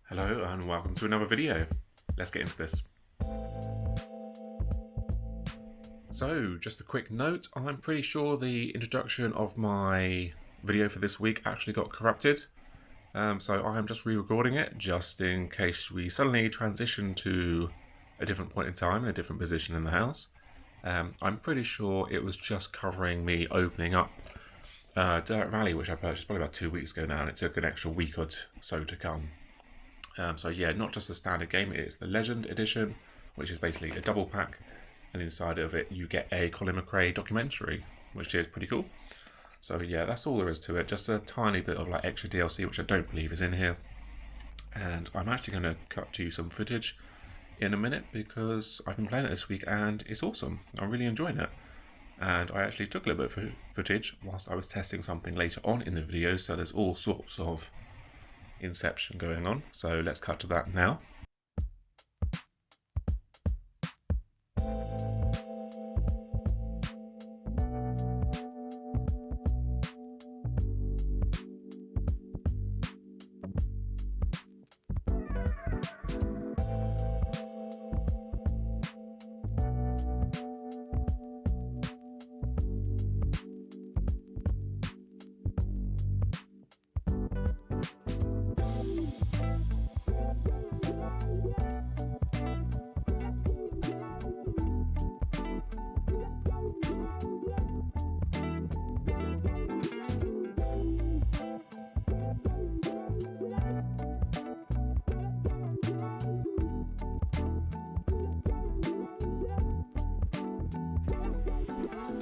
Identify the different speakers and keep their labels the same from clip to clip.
Speaker 1: Hello and welcome to another video. Let's get into this. So, just a quick note, I'm pretty sure the introduction of my video for this week actually got corrupted. So I am just re-recording it just in case we suddenly transition to a different point in time, in a different position in the house. I'm pretty sure it was just covering me opening up Dirt Valley, which I purchased probably about 2 weeks ago now, and it took an extra week or so to come. So yeah, not just the standard game, it's the Legend Edition, which is basically a double pack, and inside of it you get a Colin McRae documentary, which is pretty cool. So yeah, that's all there is to it, just a tiny bit of like extra DLC, which I don't believe is in here. And I'm actually going to cut to some footage in a minute because I've been playing it this week and it's awesome. I'm really enjoying it. And I actually took a little bit of footage whilst I was testing something later on in the video, so there's all sorts of inception going on. So let's cut to that now.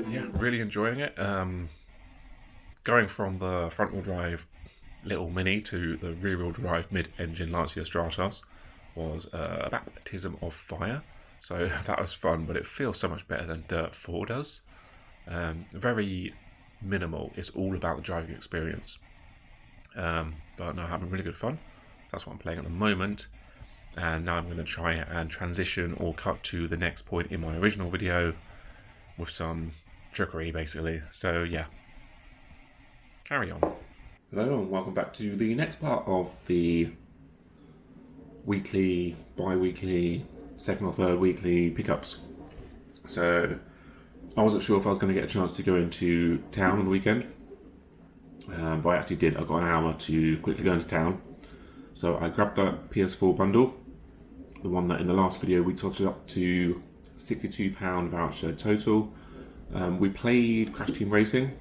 Speaker 1: Yeah, really enjoying it. Going from the front-wheel drive little mini to the rear-wheel drive mid-engine Lancia Stratos was a baptism of fire. So that was fun, but it feels so much better than Dirt 4 does. Very minimal. It's all about the driving experience. But no, having really good fun. That's what I'm playing at the moment. And now I'm going to try and transition or cut to the next point in my original video with some trickery, basically. So yeah, carry on. Hello and welcome back to the next part of the weekly, bi-weekly, second or third weekly pickups. So I wasn't sure if I was going to get a chance to go into town on the weekend, but I actually did. I got an hour to quickly go into town. So I grabbed that PS4 bundle, the one that in the last video we totted up to £62 voucher total. We played Crash Team Racing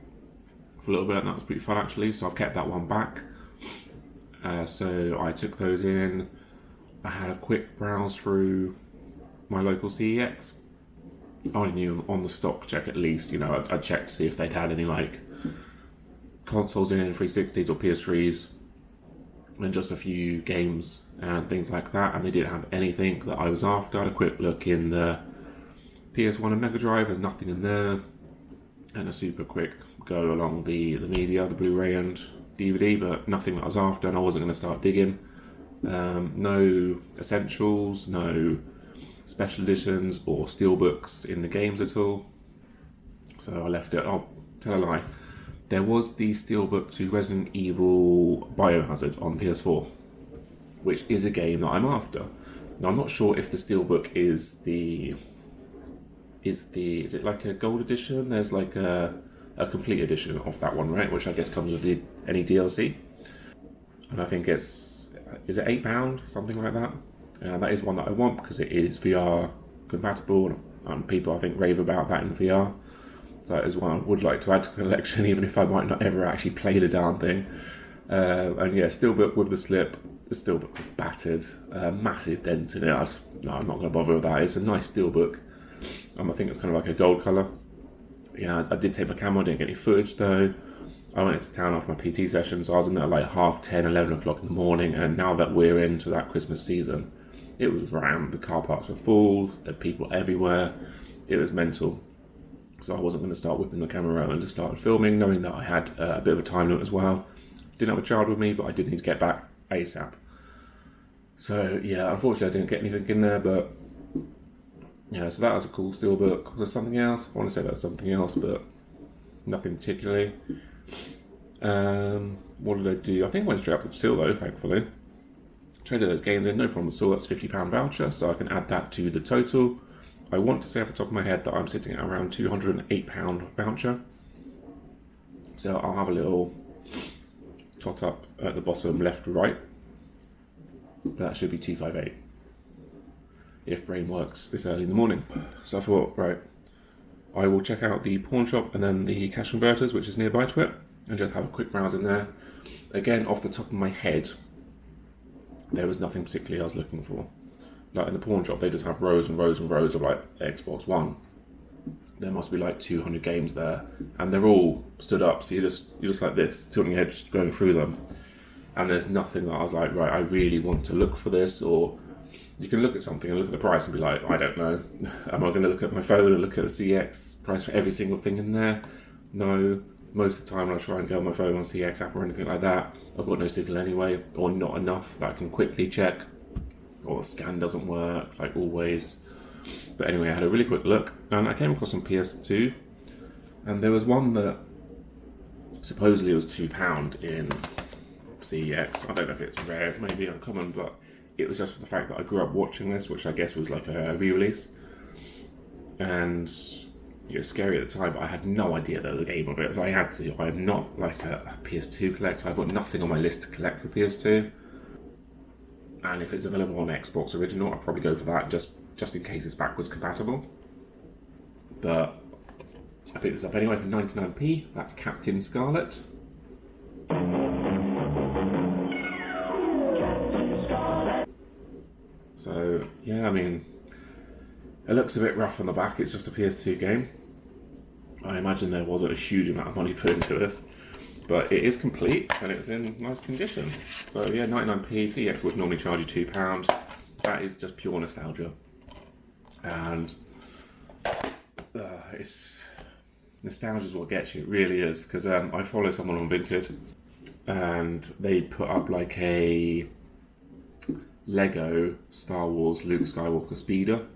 Speaker 1: for a little bit, and that was pretty fun actually, so I've kept that one back. So I took those in. I had a quick browse through my local CEX. I already knew on the stock check at least, you know, I'd checked to see if they'd had any like consoles in, 360s or PS3s, and just a few games and things like that, and they didn't have anything that I was after. I had a quick look in the PS1 and Mega Drive, there's nothing in there, and a super quick go along the media, the Blu-ray and DVD, but nothing that I was after, and I wasn't going to start digging. No essentials, no special editions or steelbooks in the games at all, so I left it. I'll tell a lie, there was the steelbook to Resident Evil Biohazard on PS4, which is a game that I'm after. Now I'm not sure if the steelbook is it like a gold edition? There's like a complete edition of that one, right? Which I guess comes with any DLC. And I think is it £8? Something like that. That is one that I want because it is VR compatible, and people I think rave about that in VR. So that is one I would like to add to the collection, even if I might not ever actually play the darn thing. And yeah, steelbook with the slip. The steelbook was battered, massive dent in it. I'm not going to bother with that. It's a nice steelbook. I think it's kind of like a gold colour. Yeah, I did take my camera, I didn't get any footage though. I went into town after my PT session, so I was in there like 10:30, 11 o'clock in the morning, and now that we're into that Christmas season, it was rammed. The car parks were full, there were people everywhere. It was mental. So I wasn't going to start whipping the camera around and just started filming, knowing that I had a bit of a time limit as well. Didn't have a child with me, but I did need to get back ASAP. So yeah, unfortunately I didn't get anything in there, but yeah, so that was a cool steelbook. Was there something else? I want to say that's something else, but nothing particularly. What did I do? I think I went straight up to steel though, thankfully. traded those games in, no problem at all. That's £50 voucher, so I can add that to the total. I want to say off the top of my head that I'm sitting at around £208 voucher. So I'll have a little tot up at the bottom left right. That should be 258 if brain works this early in the morning. So I thought, right, I will check out the pawn shop and then the cash converters, which is nearby to it, and just have a quick browse in there. Again, off the top of my head, there was nothing particularly I was looking for. Like in the pawn shop, they just have rows and rows and rows of like Xbox One. There must be like 200 games there, and they're all stood up. So you're just like this, tilting your head, just going through them. And there's nothing that I was like, right, I really want to look for this. Or you can look at something and look at the price and be like, I don't know. Am I going to look at my phone and look at the CEX price for every single thing in there? No. Most of the time when I try and go on my phone on CEX app or anything like that, I've got no signal anyway, or not enough that I can quickly check, or the scan doesn't work, like always. But anyway, I had a really quick look, and I came across some PS2, and there was one that supposedly was £2 in CEX. I don't know if it's rare, it's maybe uncommon, but it was just for the fact that I grew up watching this, which I guess was like a re-release. And it was scary at the time, but I had no idea there was a game of it, so I had to. I'm not like a PS2 collector. I've got nothing on my list to collect for PS2. And if it's available on Xbox Original, I'll probably go for that, just in case it's backwards compatible. But I picked this up anyway for 99p. That's Captain Scarlet. So yeah, I mean, it looks a bit rough on the back. It's just a PS2 game. I imagine there wasn't a huge amount of money put into this, but it is complete and it's in nice condition. So yeah, 99p. CEX would normally charge you £2. That is just pure nostalgia, and it's nostalgia is what gets you. It really is, because I follow someone on Vinted, and they put up like a Lego Star Wars Luke Skywalker speeder,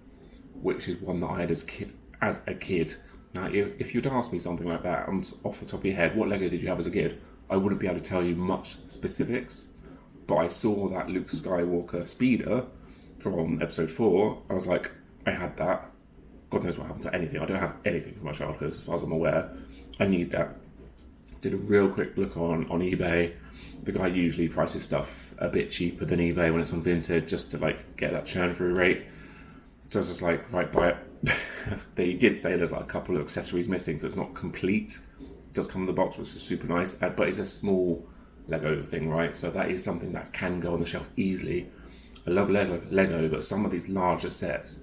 Speaker 1: which is one that I had as a kid. Now, if you'd asked me something like that, off the top of your head, what Lego did you have as a kid? I wouldn't be able to tell you much specifics, but I saw that Luke Skywalker speeder from episode 4. I was like, I had that. God knows what happened to anything. I don't have anything from my childhood as far as I'm aware. I need that. Did a real quick look on eBay. The guy usually prices stuff a bit cheaper than eBay when it's on Vinted, just to like get that churn through rate. So I was just like, right, buy it. They did say there's like a couple of accessories missing, so it's not complete. It does come in the box, which is super nice, but it's a small Lego thing, right? So that is something that can go on the shelf easily. I love Lego, but some of these larger sets,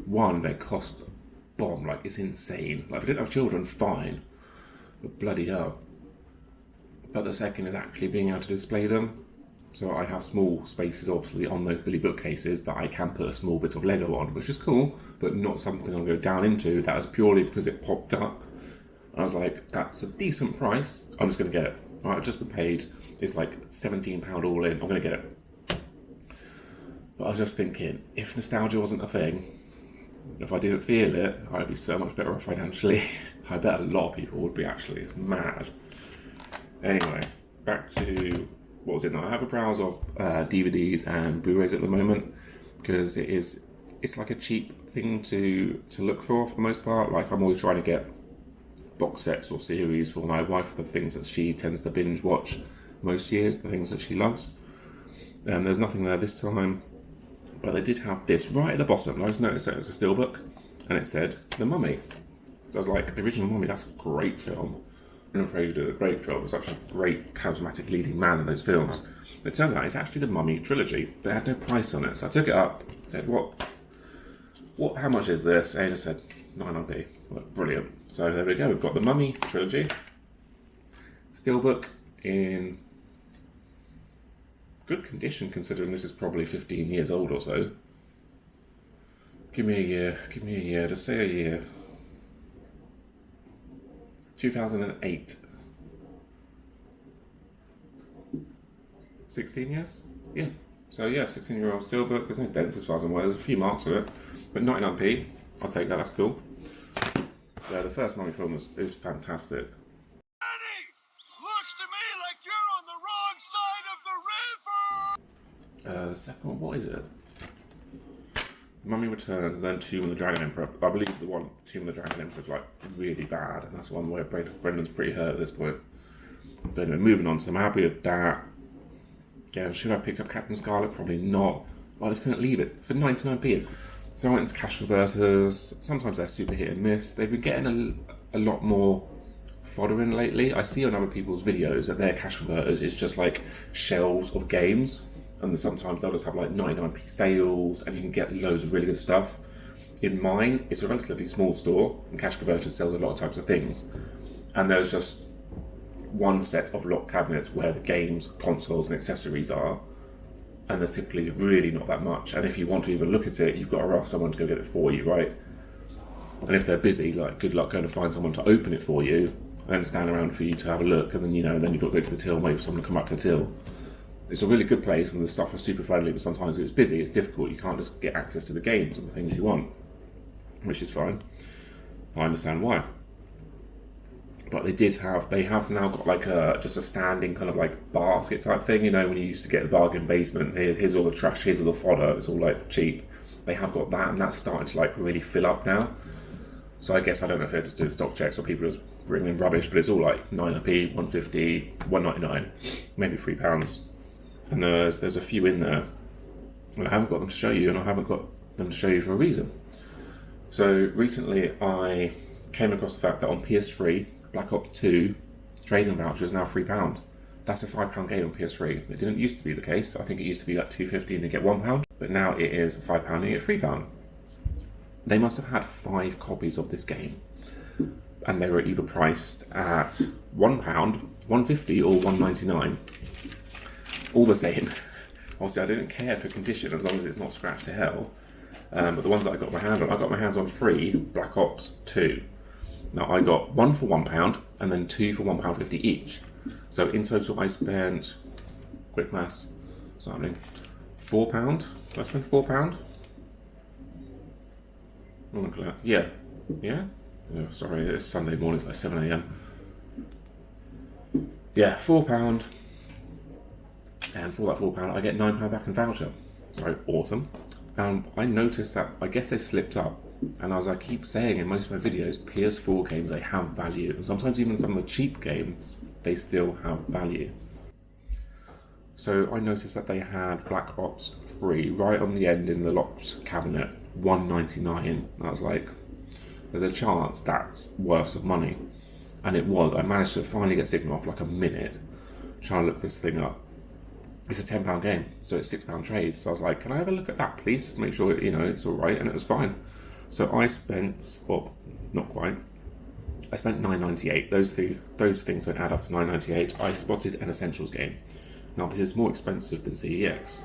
Speaker 1: one, they cost bomb, like it's insane. Like if I didn't have children, fine, but bloody hell. But the second is actually being able to display them. So I have small spaces, obviously, on those Billy bookcases that I can put a small bit of Lego on, which is cool, but not something I'll go down into. That was purely because it popped up. And I was like, that's a decent price. I'm just going to get it. Right, I've just been paid. It's like £17 all in. I'm going to get it. But I was just thinking, if nostalgia wasn't a thing, if I didn't feel it, I'd be so much better off financially. I bet a lot of people would be, actually. It's mad. Anyway, back to what was it now? I have a browse of DVDs and Blu-rays at the moment, because it's like a cheap thing to look for the most part. Like I'm always trying to get box sets or series for my wife, the things that she tends to binge watch most years, the things that she loves. There's nothing there this time, but they did have this right at the bottom. I just noticed that it was a steelbook, and it said The Mummy. So I was like, the original Mummy, that's a great film. Brendan Fraser did a great job. He's such a great, charismatic leading man in those films. But it turns out it's actually the Mummy trilogy. They had no price on it, so I took it up. Said, "What? How much is this?" And he just said, "99p." Like, brilliant. So there we go. We've got the Mummy trilogy, steelbook in good condition, considering this is probably 15 years old or so. Give me a year. Give me a year. Just say a year. 2008. 16 years? Yeah. So yeah, 16-year-old steelbook. There's no dents as far as I'm aware. There's a few marks of it. But 99p. I'll take that. That's cool. Yeah, the first Mummy film is fantastic.
Speaker 2: Eddie! Looks to me like you're on the wrong side of the river!
Speaker 1: the second one, what is it? Mummy Returns, and then Tomb of the Dragon Emperor. I believe the Tomb of the Dragon Emperor is like really bad, and that's one where Brendan's pretty hurt at this point. But anyway, moving on, so I'm happy with that. Yeah, should I have picked up Captain Scarlet? Probably not. But I just couldn't leave it for 99p. So I went into cash converters. Sometimes they're super hit and miss. They've been getting a lot more fodder in lately. I see on other people's videos that their cash converters is just like shelves of games. And sometimes they'll just have like 99p sales and you can get loads of really good stuff. In mine, it's a relatively small store and Cash Converters sells a lot of types of things. And there's just one set of locked cabinets where the games, consoles and accessories are. And there's typically really not that much. And if you want to even look at it, you've got to ask someone to go get it for you, right? And if they're busy, like good luck going to find someone to open it for you and then stand around for you to have a look. And then, then you've got to go to the till and wait for someone to come back to the till. It's a really good place and the staff are super friendly, but sometimes if it's busy, it's difficult. You can't just get access to the games and the things you want, which is fine. I understand why. But they have now got like just a standing kind of like basket type thing, when you used to get the bargain basement, here's all the trash, here's all the fodder, it's all like cheap. They have got that and that's starting to like really fill up now. So I guess, I don't know if they're just doing stock checks or people just bringing in rubbish, but it's all like 9p, 150, 1.99, maybe £3. And there's a few in there, and I haven't got them to show you, and I haven't got them to show you for a reason. So recently I came across the fact that on PS3, Black Ops 2 trading voucher is now £3. That's a £5 game on PS3. It didn't used to be the case. I think it used to be like £2.50 and you get £1, but now it is £5 and you get £3. They must have had 5 copies of this game, and they were either priced at £1, £1.50 or £1.99. All the same. Obviously, I didn't care for condition as long as it's not scratched to hell. But the ones that I got my hands on 3 Black Ops 2. Now, I got 1 for £1 and then 2 for £1.50 each. So in total, I spent, quick maths, what's happening? £4? Did I spend £4? Yeah. Oh, sorry, it's Sunday morning, it's like 7 a.m. Yeah, £4. And for that £4, I get £9 back in voucher. So awesome. I noticed that I guess they slipped up. And as I keep saying in most of my videos, PS4 games, they have value. And sometimes even some of the cheap games, they still have value. So I noticed that they had Black Ops 3 right on the end in the locked cabinet, $1.99. I was like, there's a chance that's worth some money. And it was. I managed to finally get signal off like a minute trying to look this thing up. It's a £10 game, so it's £6 trade. So I was like, can I have a look at that, please, just to make sure it's all right, and it was fine. So I spent, well, not quite. I spent $9.98. Those things don't add up to $9.98. I spotted an Essentials game. Now this is more expensive than CEX.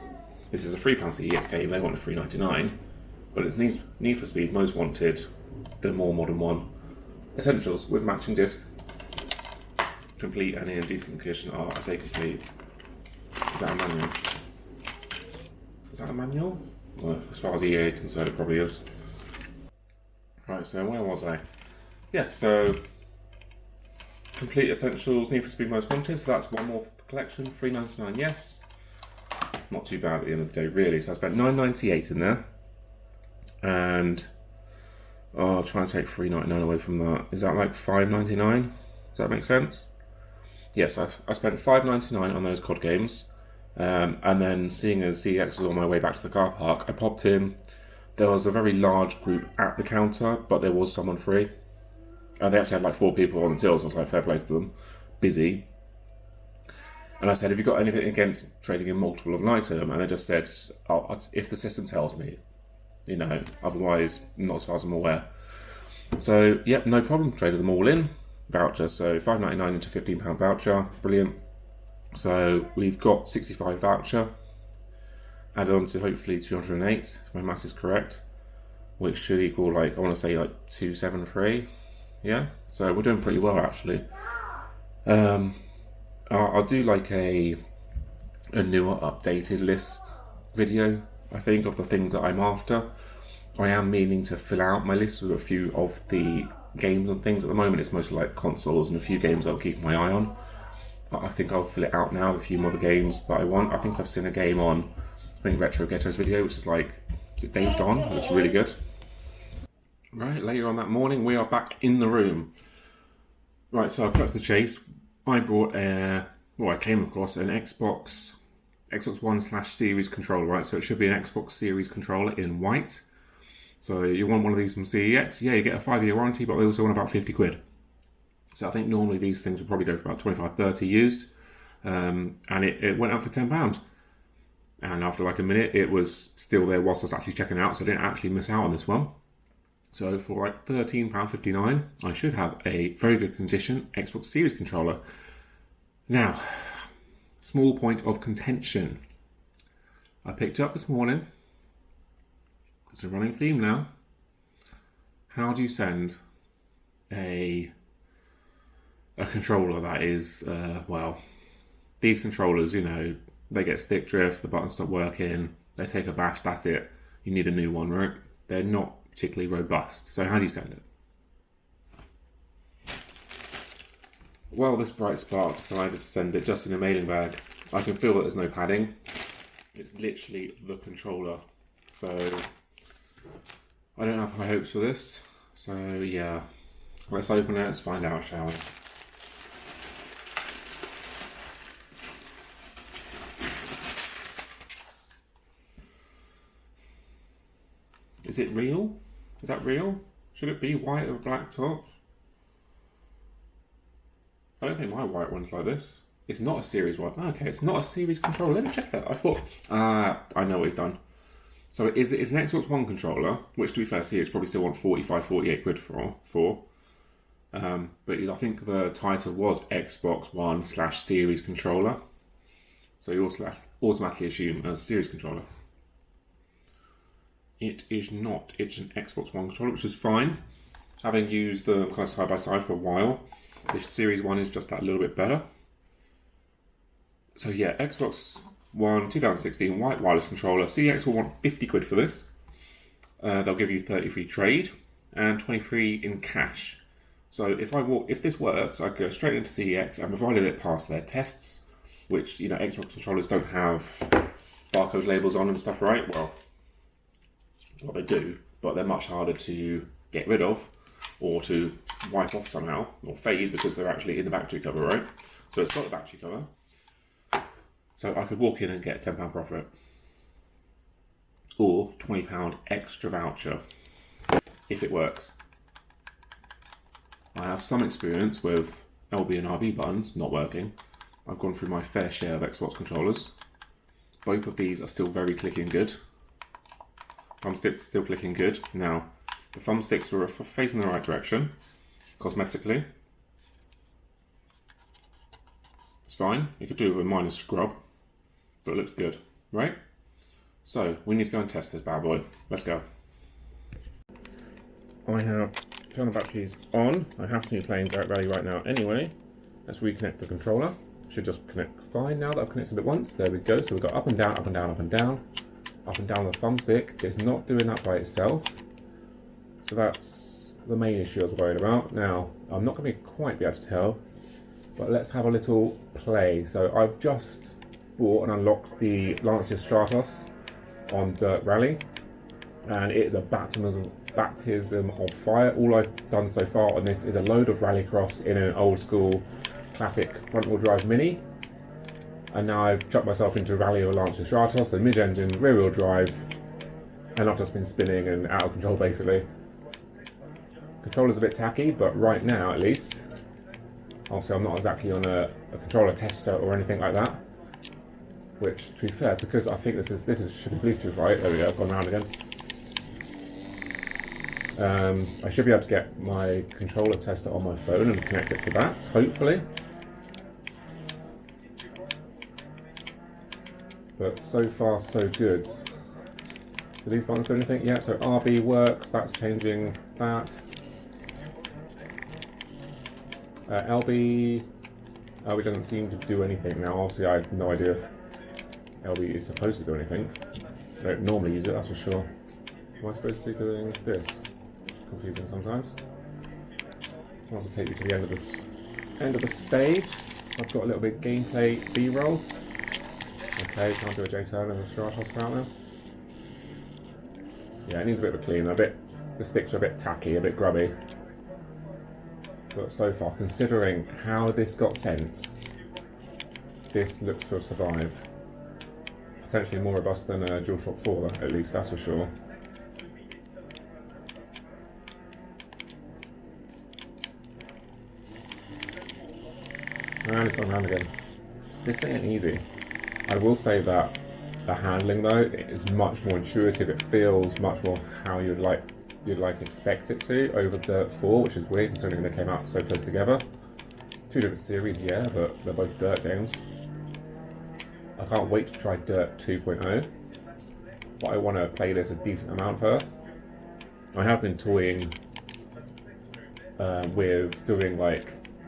Speaker 1: This is a £3 CEX game. They want a $3.99, but it's Need for Speed Most Wanted, the more modern one. Essentials with matching disc, complete and in decent condition. I say complete. Is that a manual? Is that a manual? Well, as far as EA is concerned, it probably is. Right, so where was I? Yeah, so complete Essentials, Need for Speed Most Wanted, so that's one more for the collection, $3.99, yes. Not too bad at the end of the day, really. So I spent $9.98 in there, and I'll try and take $3.99 away from that. Is that like $5.99? Does that make sense? Yes, I spent $5.99 on those COD games, and then seeing as CEX was on my way back to the car park, I popped in. There was a very large group at the counter, but there was someone free. They actually had like 4 people on the till, so I was like, fair play to them. Busy. And I said, have you got anything against trading in multiple of an item? And they just said, if the system tells me, otherwise, not as far as I'm aware. So, yep, no problem. Traded them all in. Voucher, so $5.99 into £15 voucher, brilliant. So we've got 65 voucher added on to hopefully 208, if my maths is correct, which should equal like, I want to say like 273. Yeah, so we're doing pretty well actually. I'll do like a newer updated list video, I think, of the things that I'm after. I am meaning to fill out my list with a few of the games and things. At the moment it's mostly like consoles and a few games I'll keep my eye on. I think I'll fill it out now with a few more games that I want. I think I've seen a game on I think Retro Ghetto's video, which is like, is it Days Gone? It looks really good. Right, later on that morning, we are back in the room. Right, so I cut to the chase. I brought I came across an Xbox One/Series controller, right? So it should be an Xbox Series controller in white. So you want one of these from CEX? Yeah, you get a 5-year warranty, but they also want about 50 quid. So I think normally these things will probably go for about 25, 30 used. And it went out for £10. And after like a minute, it was still there whilst I was actually checking out, so I didn't actually miss out on this one. So for like £13.59, I should have a very good condition Xbox Series controller. Now, small point of contention. I picked it up this morning. It's a running theme now. How do you send a controller that is, these controllers, you know, they get stick drift, the buttons stop working, they take a bash, that's it. You need a new one, right? They're not particularly robust. So how do you send it? Well, this bright spark decided to send it just in a mailing bag. I can feel that there's no padding. It's literally the controller. So I don't have high hopes for this. So yeah, let's open it, let's find out, shall we? Is it real? Is that real? Should it be white with a black top? I don't think my white one's like this. It's not a series one. Okay, it's not a series controller. Let me check that. I thought, I know what he's done. So it's an Xbox One controller, which to be fair, series probably still want 45, 48 quid for. But I think the title was Xbox One/Series controller. So you also automatically assume a series controller. It is not. It's an Xbox One controller, which is fine. Having used them kind of side by side for a while, this Series 1 is just that little bit better. So yeah, Xbox One 2016 white wireless controller. CEX will want 50 quid for this. They'll give you 30 free trade and 23 in cash. So if this works, I go straight into CEX and provided it passed their tests, which, you know, Xbox controllers don't have barcode labels on and stuff, right? Well, they do, but they're much harder to get rid of or to wipe off somehow or fade because they're actually in the battery cover, right? So it's got the battery cover. So I could walk in and get a £10 profit or £20 extra voucher if it works. I have some experience with LB and RB buttons not working. I've gone through my fair share of Xbox controllers. Both of these are still very clicking good. Thumbsticks still clicking good. Now, the thumbsticks were facing the right direction, cosmetically. It's fine. You could do it with a minor scrub, but it looks good, right? So, we need to go and test this bad boy. Let's go. I have turned the batteries on. I have to be playing Dirt Rally right now anyway. Let's reconnect the controller. Should just connect fine now that I've connected it once. There we go. So we've got up and down, up and down, up and down. Up and down the thumbstick. It's not doing that by itself. So that's the main issue I was worried about. Now, I'm not going to quite be able to tell, but let's have a little play. So I've just bought and unlocked the Lancia Stratos on Dirt Rally, and it is a baptism of fire. All I've done so far on this is a load of rallycross in an old school classic front-wheel drive Mini. And now I've chucked myself into Rally or Lancia Stratos, so mid-engine, rear-wheel drive, and I've just been spinning and out of control basically. Controller's a bit tacky, but right now at least, obviously I'm not exactly on a controller tester or anything like that. Which, to be fair, because I think this should be Bluetooth, right? There we go, I've gone round again. I should be able to get my controller tester on my phone and connect it to that, hopefully. But so far, so good. Do these buttons do anything? Yeah, so RB works, that's changing that. LB doesn't seem to do anything now. Obviously, I have no idea if LB is supposed to do anything. I don't normally use it, that's for sure. Am I supposed to be doing this? Confusing sometimes. I'll also take you to the end of the stage. I've got a little bit of gameplay B-roll. Okay, can't do a J-turn and a stride toss about now. Yeah, it needs a bit of a clean. The sticks are a bit tacky, a bit grubby. But so far, considering how this got sent, this looks to have survived. Potentially more robust than a DualShock 4, at least, that's for sure. And it's gone around again. This ain't easy. I will say that the handling though is much more intuitive. It feels much more how you'd expect it to over Dirt 4, which is weird considering they came out so close together. Two different series, yeah, but they're both Dirt games. I can't wait to try Dirt 2.0, but I want to play this a decent amount first. I have been toying with doing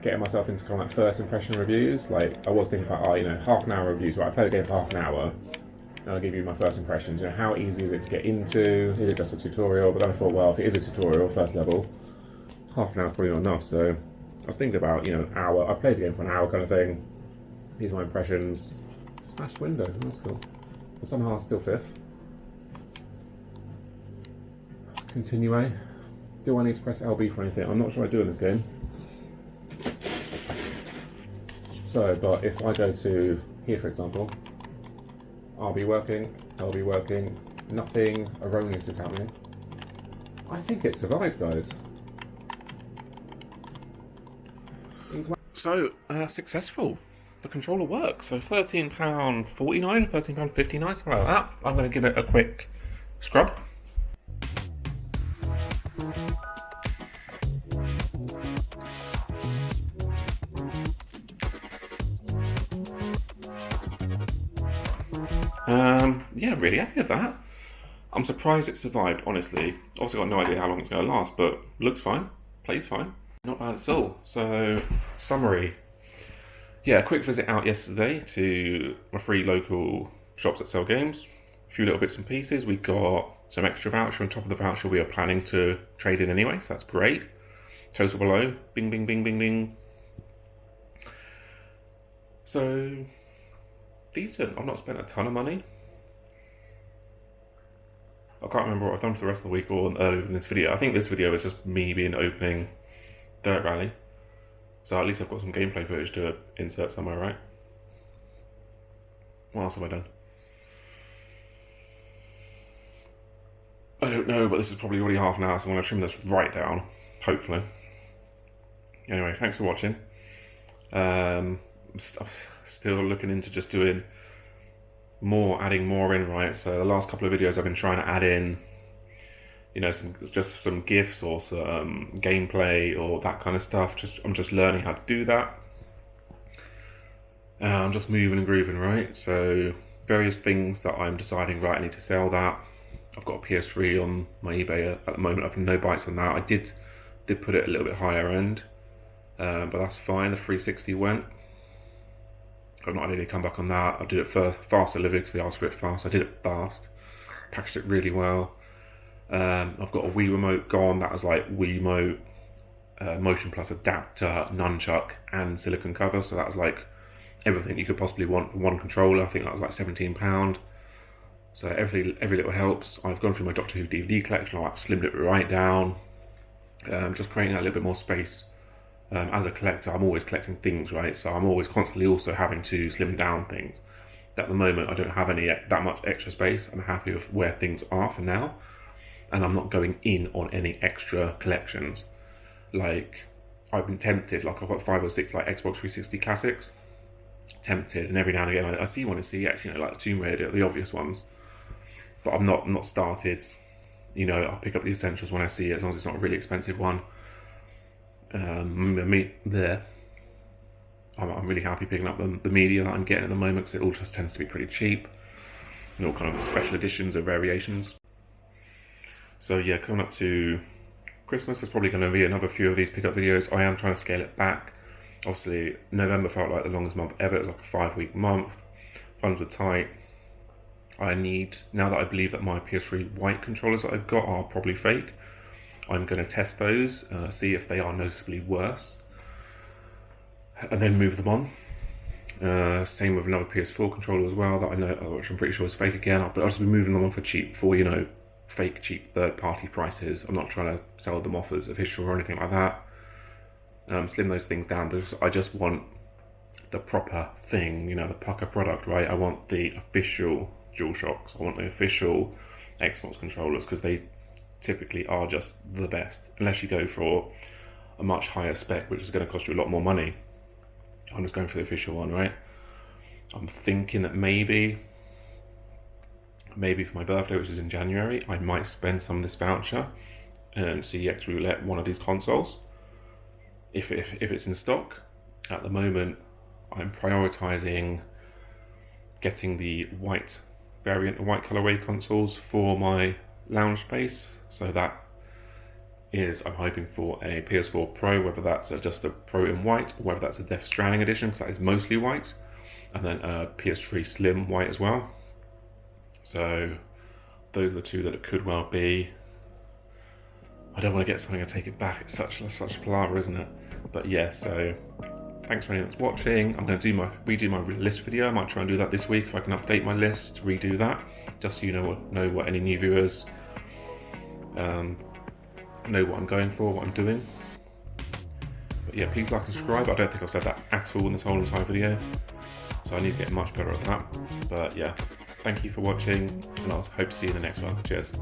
Speaker 1: getting myself into kind of first impression reviews. I was thinking about, half an hour reviews. Right, I play the game for half an hour, and I'll give you my first impressions. How easy is it to get into? Is it just a tutorial? But then I thought, well, if it is a tutorial, first level, half an hour is probably not enough. So I was thinking about, an hour. I've played the game for an hour kind of thing. These are my impressions. Smashed window, that's cool. But somehow I'm still 5th. Continue. Do I need to press LB for anything? I'm not sure I do in this game. So, but if I go to here, for example, I'll be working, nothing erroneous is happening. I think it survived, guys. So, successful. The controller works. So £13.49, £13.59, something like that. I'm going to give it a quick scrub. Yeah, really happy with that. I'm surprised it survived, honestly. Obviously got no idea how long it's going to last, but looks fine, plays fine. Not bad at all. So, summary. Yeah, a quick visit out yesterday to my 3 local shops that sell games. A few little bits and pieces. We got some extra voucher on top of the voucher we are planning to trade in anyway, so that's great. Total below. Bing, bing, bing, bing, bing. So, decent. I've not spent a ton of money. I can't remember what I've done for the rest of the week or earlier in this video. I think this video is just me being opening Dirt Rally. So at least I've got some gameplay footage to insert somewhere, right? What else have I done? I don't know, but this is probably already half an hour, so I'm going to trim this right down, hopefully. Anyway, thanks for watching. I'm still looking into just doing more, adding more in, right? So the last couple of videos I've been trying to add in, some GIFs or some gameplay or that kind of stuff. I'm just learning how to do that. I'm just moving and grooving, right? So various things that I'm deciding, right, I need to sell that. I've got a PS3 on my eBay at the moment. I've no bites on that. I did put it a little bit higher end, but that's fine. The 360 went. I've not had any comeback on that. I did it fast delivery because they asked for it fast. I did it fast. Packaged it really well. I've got a Wii remote gone. That was like Wiimote, Motion Plus adapter, nunchuck, and silicone cover. So that was like everything you could possibly want for one controller. I think that was like £17. So every little helps. I've gone through my Doctor Who DVD collection. I slimmed it right down. Just creating a little bit more space. As a collector, I'm always collecting things, right? So I'm always constantly also having to slim down things. At the moment, I don't have that much extra space. I'm happy with where things are for now. And I'm not going in on any extra collections. I've been tempted, I've got 5 or 6 Xbox 360 classics. Tempted, and every now and again I see one in CEX, like Tomb Raider, the obvious ones. But I've not started. I'll pick up the essentials when I see it, as long as it's not a really expensive one. I'm really happy picking up the media that I'm getting at the moment, because it all just tends to be pretty cheap. All kind of special editions or variations. So yeah, coming up to Christmas, there's probably going to be another few of these pickup videos. I am trying to scale it back. Obviously, November felt like the longest month ever. It was like a 5-week month. Funds were tight. Now that I believe that my PS3 white controllers that I've got are probably fake, I'm going to test those, see if they are noticeably worse, and then move them on. Same with another PS4 controller as well that I know, which I'm pretty sure is fake again. But I'll just be moving them on for cheap, for fake cheap third-party prices. I'm not trying to sell them off as official or anything like that. Slim those things down because I just want the proper thing, the pucker product, right? I want the official DualShocks. I want the official Xbox controllers because they typically are just the best. Unless you go for a much higher spec, which is going to cost you a lot more money. I'm just going for the official one, right? I'm thinking that maybe for my birthday, which is in January, I might spend some of this voucher and CEX roulette one of these consoles if it's in stock. At the moment, I'm prioritizing getting the white variant, the white colorway consoles for my lounge space. So that is, I'm hoping for a PS4 Pro, whether that's just a Pro in white or whether that's a Death Stranding edition, because that is mostly white, and then a PS3 Slim white as well. So those are the two that it could well be. I don't want to get something and take it back. It's such palaver, isn't it? But yeah, so thanks for anyone that's watching. I'm going to redo my list video. I might try and do that this week if I can update my list, redo that, just so you know what any new viewers know what I'm going for, what I'm doing. But yeah, please like and subscribe. I don't think I've said that at all in this whole entire video, so I need to get much better at that. But yeah, thank you for watching, and I hope to see you in the next one. Cheers.